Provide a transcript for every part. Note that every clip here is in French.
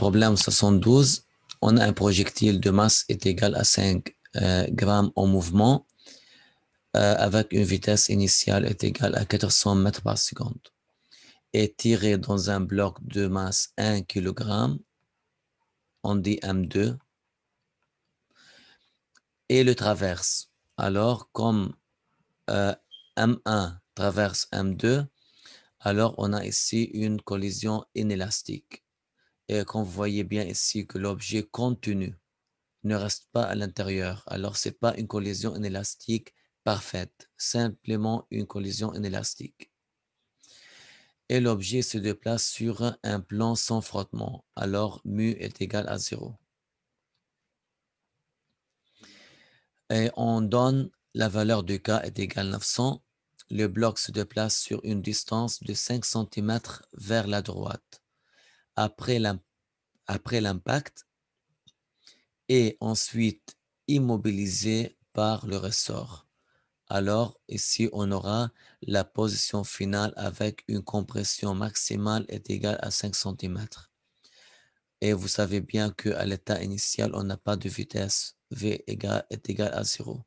Problème 72, on a un projectile de masse est égal à 5 grammes en mouvement avec une vitesse initiale est égale à 400 mètres par seconde et tiré dans un bloc de masse 1 kg, on dit M2, et le traverse. Alors, comme M1 traverse M2, alors on a ici une collision inélastique. Et comme vous voyez bien ici que l'objet continu ne reste pas à l'intérieur, alors ce n'est pas une collision inélastique parfaite, simplement une collision inélastique. Et l'objet se déplace sur un plan sans frottement, alors mu est égal à 0. Et on donne la valeur de K est égale à 900. Le bloc se déplace sur une distance de 5 cm vers la droite. Après l'impact, et ensuite immobilisé par le ressort. Alors, ici, on aura la position finale avec une compression maximale est égale à 5 cm. Et vous savez bien qu'à l'état initial, on n'a pas de vitesse. V est égal à 0.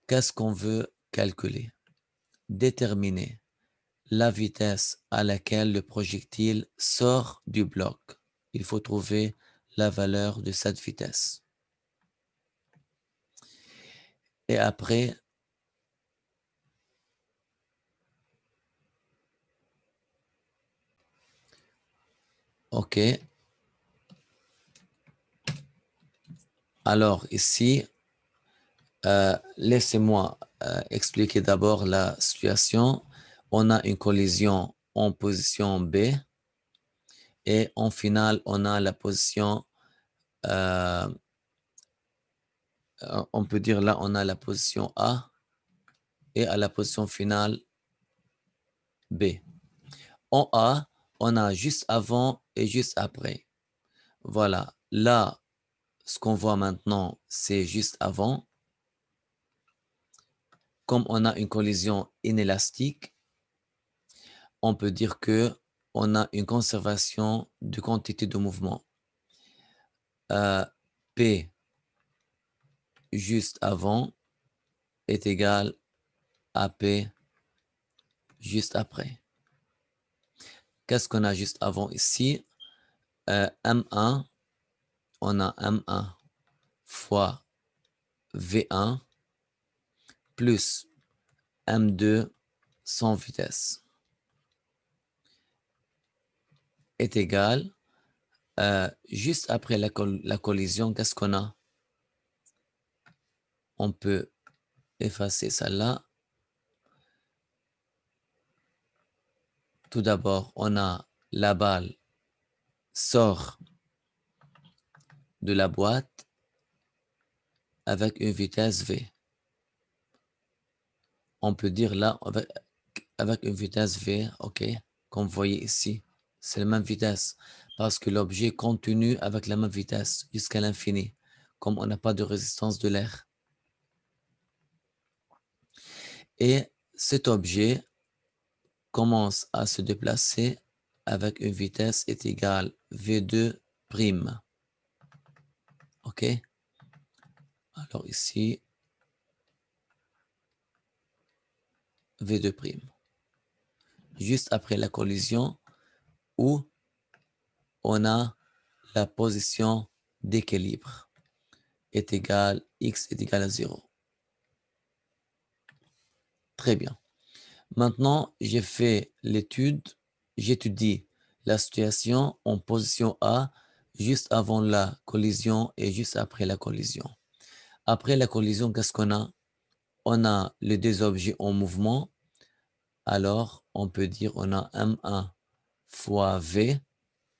Qu'est-ce qu'on veut calculer? Déterminer la vitesse à laquelle le projectile sort du bloc. Il faut trouver la valeur de cette vitesse. Et après, OK. Alors ici, laissez-moi expliquer d'abord la situation. On a une collision en position B et en finale, on a la position, on peut dire là, on a la position A et à la position finale B. En A, on a juste avant et juste après. Voilà, là, ce qu'on voit maintenant, c'est juste avant. Comme on a une collision inélastique, on peut dire que on a une conservation de quantité de mouvement. P juste avant est égal à P juste après. Qu'est-ce qu'on a juste avant ici? M1, on a M1 fois V1 plus M2 sans vitesse est égal, juste après la collision, qu'est-ce qu'on a? On peut effacer ça là. Tout d'abord, on a la balle sort de la boîte avec une vitesse V. On peut dire là, avec une vitesse V, OK, comme vous voyez ici, c'est la même vitesse parce que l'objet continue avec la même vitesse jusqu'à l'infini, comme on n'a pas de résistance de l'air. Et cet objet commence à se déplacer avec une vitesse est égale V2'. OK? Alors ici, V2'. Juste après la collision où on a la position d'équilibre est égale, X est égal à 0. Très bien. Maintenant, j'ai fait l'étude, j'étudie la situation en position A juste avant la collision et juste après la collision. Après la collision, qu'est-ce qu'on a? On a les deux objets en mouvement. Alors, on peut dire on a M1 fois V,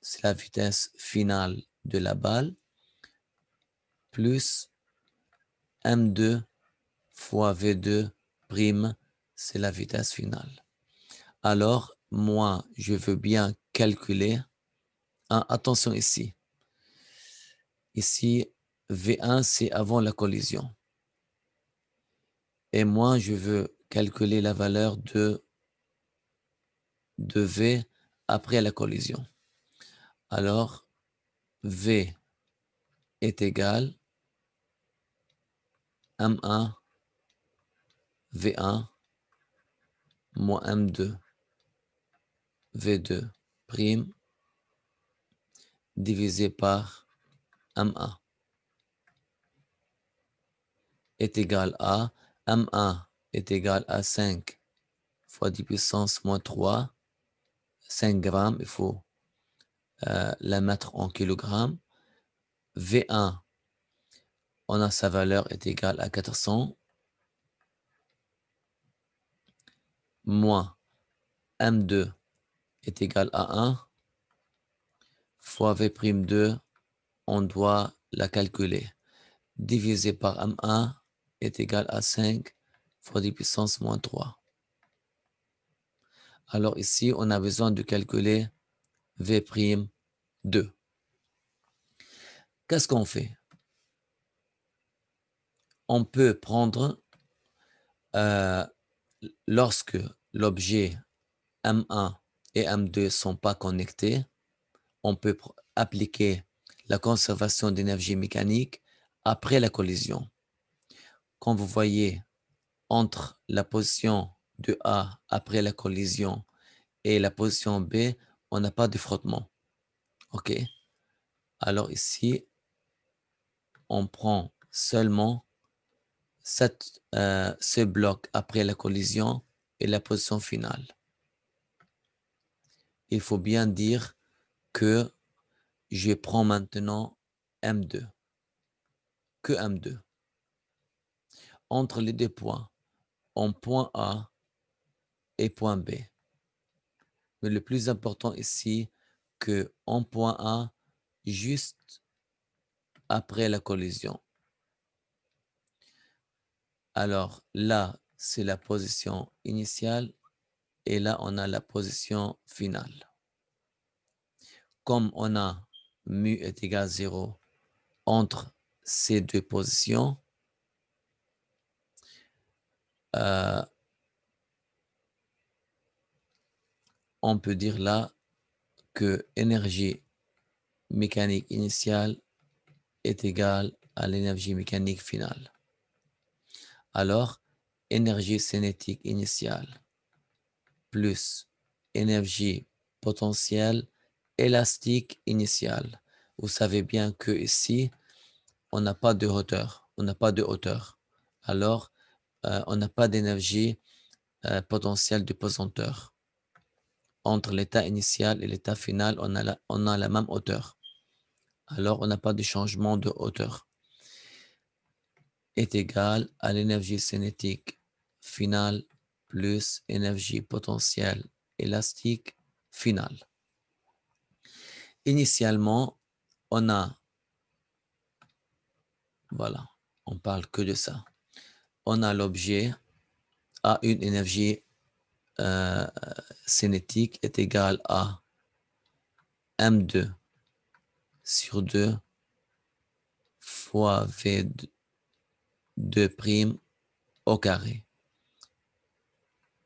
c'est la vitesse finale de la balle, plus M2 fois V2', c'est la vitesse finale. Alors, moi, je veux bien calculer. Attention ici. Ici, V1, c'est avant la collision. Et moi, je veux calculer la valeur de V après la collision. Alors, V est égal M1 V1 moins M2 V2 prime divisé par M1 est égal à M1 est égal à 5 fois 10 puissance moins 3, 5 grammes, il faut la mettre en kilogrammes. V1, on a sa valeur est égale à 400 moins M2 est égal à 1 fois V'2, on doit la calculer. Divisé par M1 est égal à 5 fois 10 puissance moins 3. Alors ici, on a besoin de calculer V'2. Qu'est-ce qu'on fait? On peut prendre, lorsque l'objet M1 et M2 ne sont pas connectés, on peut appliquer la conservation d'énergie mécanique après la collision. Comme vous voyez, entre la position de A après la collision et la position B, on n'a pas de frottement. OK? Alors ici, on prend seulement ce bloc après la collision et la position finale. Il faut bien dire que je prends maintenant M2, que M2. Entre les deux points, en point A et point B. Mais le plus important ici, que en point A, juste après la collision. Alors là, c'est la position initiale et là, on a la position finale. Comme on a mu est égal à 0 entre ces deux positions, on peut dire là que énergie mécanique initiale est égale à l'énergie mécanique finale. Alors, énergie cinétique initiale plus énergie potentielle élastique initiale. Vous savez bien que ici, on n'a pas de hauteur. On n'a pas de hauteur. Alors, on n'a pas d'énergie potentielle de pesanteur. Entre l'état initial et l'état final, on a la même hauteur. Alors, on n'a pas de changement de hauteur. Est égal à l'énergie cinétique finale plus énergie potentielle élastique finale. Initialement, on a, voilà, on parle que de ça. On a l'objet à une énergie cinétique est égale à M2 sur 2 fois V2' au carré.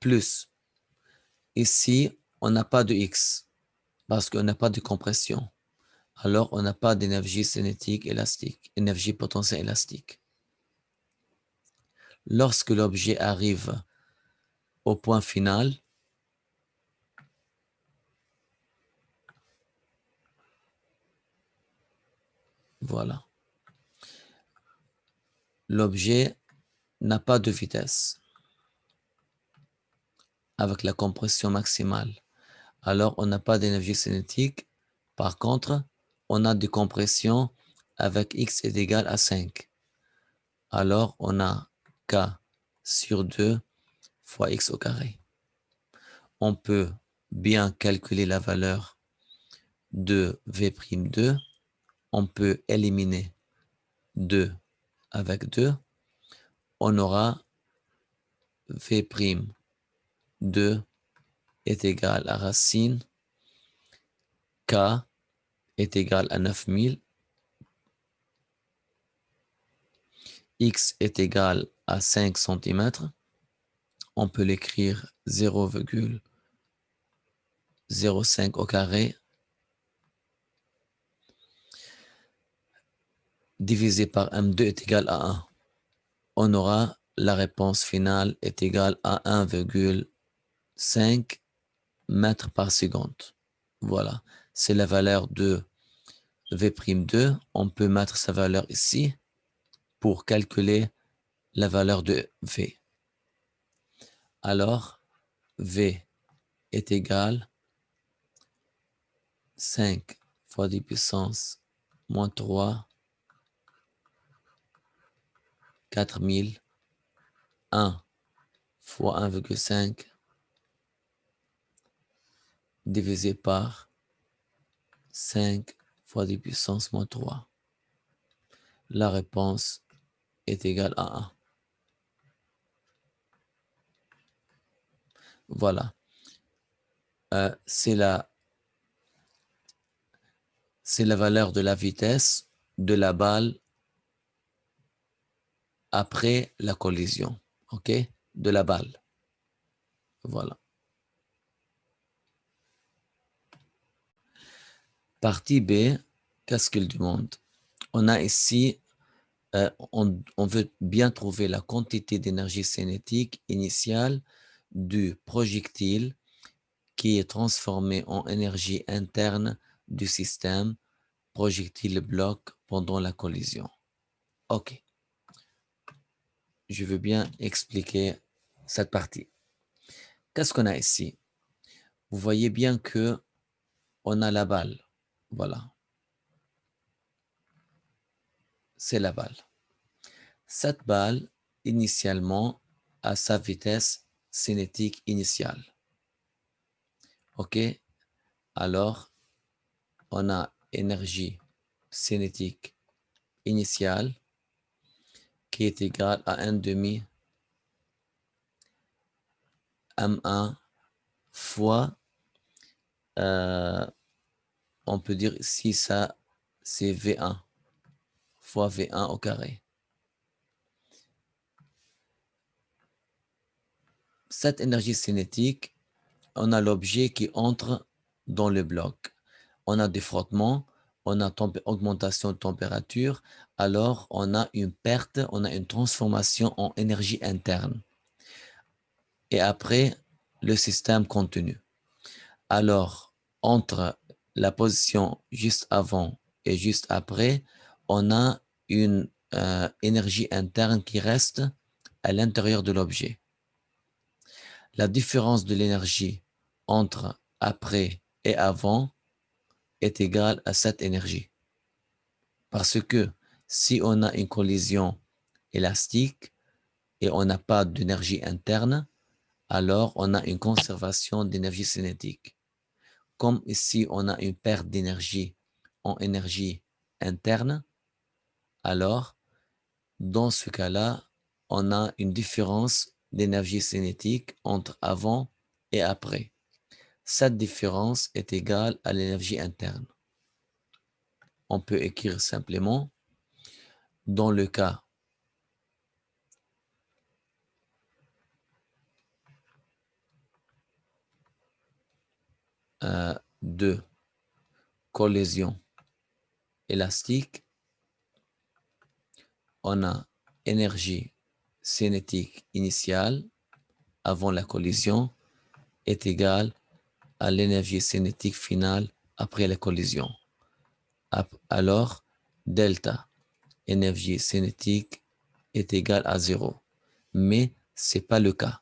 Plus, ici, on n'a pas de X parce qu'on n'a pas de compression. Alors, on n'a pas d'énergie cinétique élastique, énergie potentielle élastique. Lorsque l'objet arrive au point final, voilà. L'objet n'a pas de vitesse avec la compression maximale. Alors, on n'a pas d'énergie cinétique. Par contre, on a de compression avec x est égal à 5. Alors, on a k sur 2 fois x au carré. On peut bien calculer la valeur de V'2. On peut éliminer 2 avec 2. On aura V'2 est égal à racine k est égal à 9000. X est égal à 5 cm. On peut l'écrire 0,05 au carré divisé par M2 est égal à 1. On aura la réponse finale est égale à 1,5 mètres par seconde. Voilà, c'est la valeur de V'2. On peut mettre sa valeur ici pour calculer la valeur de V. Alors, V est égal 5 fois 10 puissance moins 3, 4000, 1 fois 1,5 divisé par 5 fois 10 puissance moins 3. La réponse est égale à 1. Voilà. C'est la valeur de la vitesse de la balle après la collision. OK? De la balle. Voilà. Partie B, qu'est-ce qu'il demande? On a ici, on veut bien trouver la quantité d'énergie cinétique initiale du projectile qui est transformé en énergie interne du système projectile bloc pendant la collision. OK. Je veux bien expliquer cette partie. Qu'est-ce qu'on a ici? Vous voyez bien que on a la balle. Voilà. C'est la balle. Cette balle, initialement, a sa vitesse cinétique initiale. OK? Alors, on a énergie cinétique initiale qui est égale à 1 demi M1 fois, on peut dire ici ça, c'est V1 fois V1 au carré. Cette énergie cinétique, on a l'objet qui entre dans le bloc. On a des frottements, on a augmentation de température, alors on a une perte, on a une transformation en énergie interne. Et après, le système continue. Alors, entre la position juste avant et juste après, on a une énergie interne qui reste à l'intérieur de l'objet. La différence de l'énergie entre après et avant est égale à cette énergie. Parce que si on a une collision élastique et on n'a pas d'énergie interne, alors on a une conservation d'énergie cinétique. Comme ici, on a une perte d'énergie en énergie interne, alors dans ce cas-là, on a une différence d'énergie cinétique entre avant et après. Cette différence est égale à l'énergie interne. On peut écrire simplement, dans le cas de collision élastique, on a énergie cinétique initiale avant la collision est égale à l'énergie cinétique finale après la collision. Alors, delta, énergie cinétique, est égale à 0. Mais ce n'est pas le cas.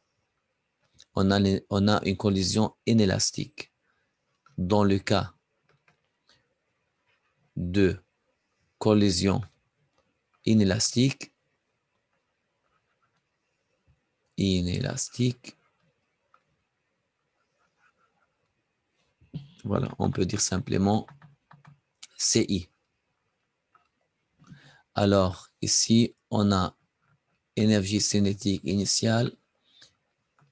On a une collision inélastique. Dans le cas de collision inélastique, voilà, on peut dire simplement CI. Alors, ici, on a énergie cinétique initiale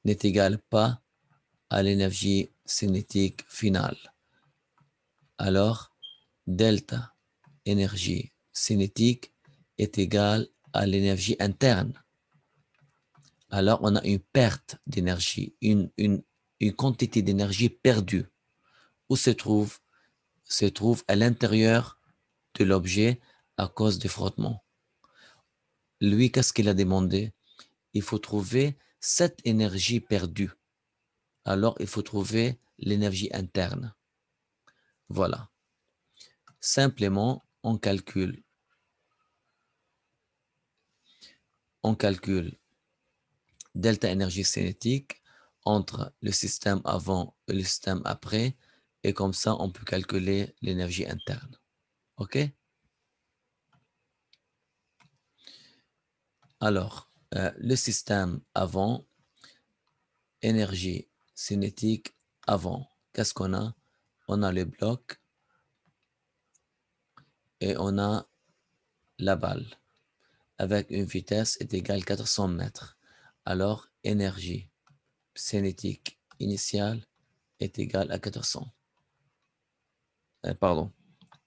n'est égale pas à l'énergie cinétique finale. Alors, delta énergie cinétique est égale à l'énergie interne. Alors, on a une perte d'énergie, une quantité d'énergie perdue. Où se trouve à l'intérieur de l'objet à cause du frottement. Lui, qu'est-ce qu'il a demandé? Il faut trouver cette énergie perdue. Alors, il faut trouver l'énergie interne. Voilà. Simplement, on calcule delta énergie cinétique entre le système avant et le système après. Et comme ça, on peut calculer l'énergie interne. OK? Alors, le système avant, énergie cinétique avant. Qu'est-ce qu'on a? On a le bloc et on a la balle avec une vitesse est égale à 400 mètres. Alors, énergie cinétique initiale est égale à 400. Pardon,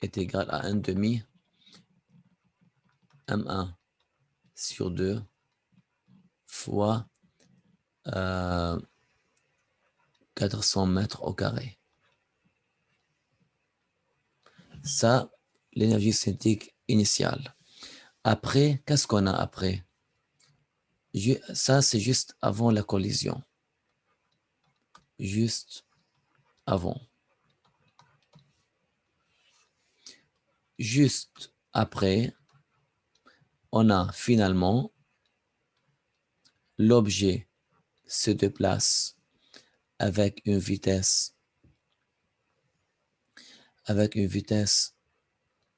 est égale à 1 demi M1 sur 2 fois 400 mètres au carré. Ça, l'énergie cinétique initiale. Après, qu'est-ce qu'on a après? Ça, c'est juste avant la collision. Juste avant. Juste après, on a finalement l'objet se déplace avec une vitesse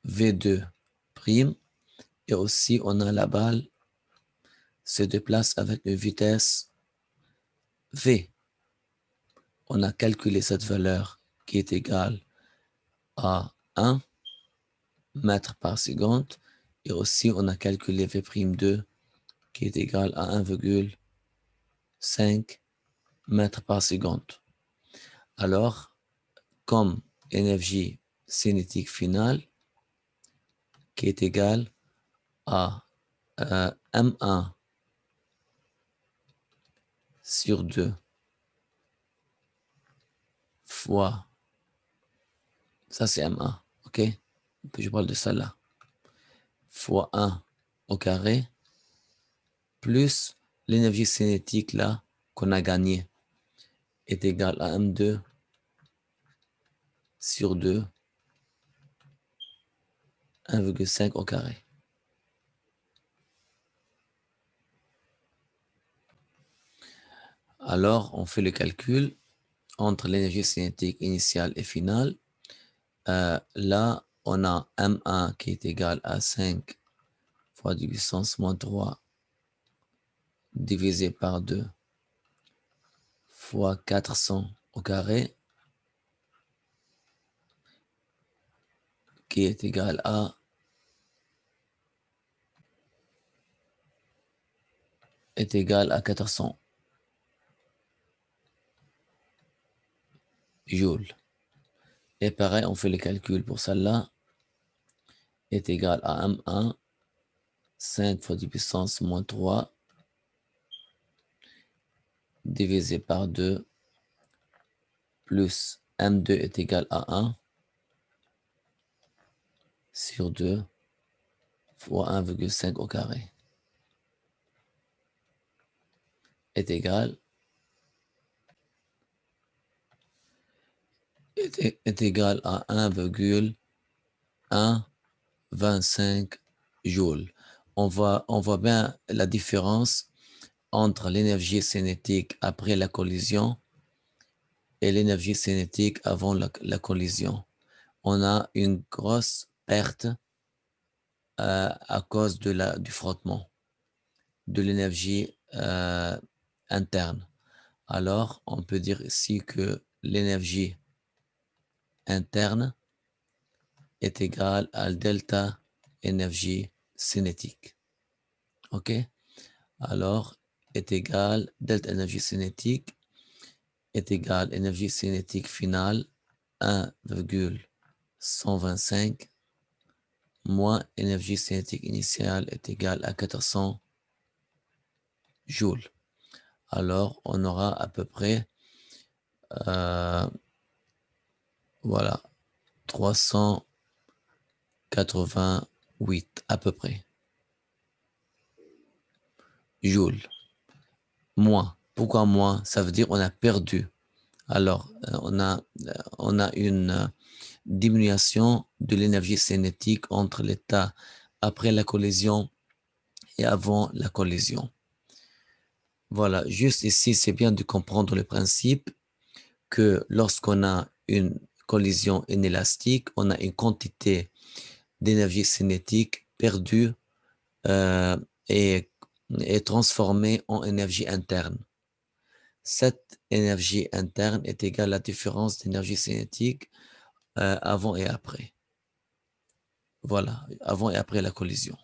V2 prime et aussi on a la balle se déplace avec une vitesse V. On a calculé cette valeur qui est égale à 1 mètre par seconde et aussi on a calculé V'2 qui est égal à 1,5 mètres par seconde. Alors, comme énergie cinétique finale qui est égale à M1 sur 2 fois, ça c'est M1, ok? Je parle de ça là, fois 1 au carré, plus l'énergie cinétique là qu'on a gagnée est égale à M2 sur 2, 1,5 au carré. Alors, on fait le calcul entre l'énergie cinétique initiale et finale. Là, on a M1 qui est égal à 5 fois 10 puissance moins 3 divisé par 2 fois 400 au carré qui est égal à 400 joules. Et pareil, on fait le calcul pour celle-là est égal à M1 5 fois 10 puissance moins 3 divisé par 2 plus M2 est égal à 1 sur 2 fois 1,5 au carré est égal à 1,125 joules. On voit bien la différence entre l'énergie cinétique après la collision et l'énergie cinétique avant la collision. On a une grosse perte à cause du frottement, de l'énergie interne. Alors, on peut dire ici que l'énergie interne est égale à delta énergie cinétique. OK? Alors, est égal, delta énergie cinétique est égal énergie cinétique finale 1,125 moins énergie cinétique initiale est égal à 400 joules. Alors, on aura à peu près, voilà, 380 8 à peu près. Joules. Moins. Pourquoi moins? Ça veut dire on a perdu. Alors, on a une diminution de l'énergie cinétique entre l'état après la collision et avant la collision. Voilà, juste ici, c'est bien de comprendre le principe que lorsqu'on a une collision inélastique, on a une quantité d'énergie cinétique perdue euh, et, et transformée en énergie interne. Cette énergie interne est égale à la différence d'énergie cinétique avant et après. Voilà, avant et après la collision.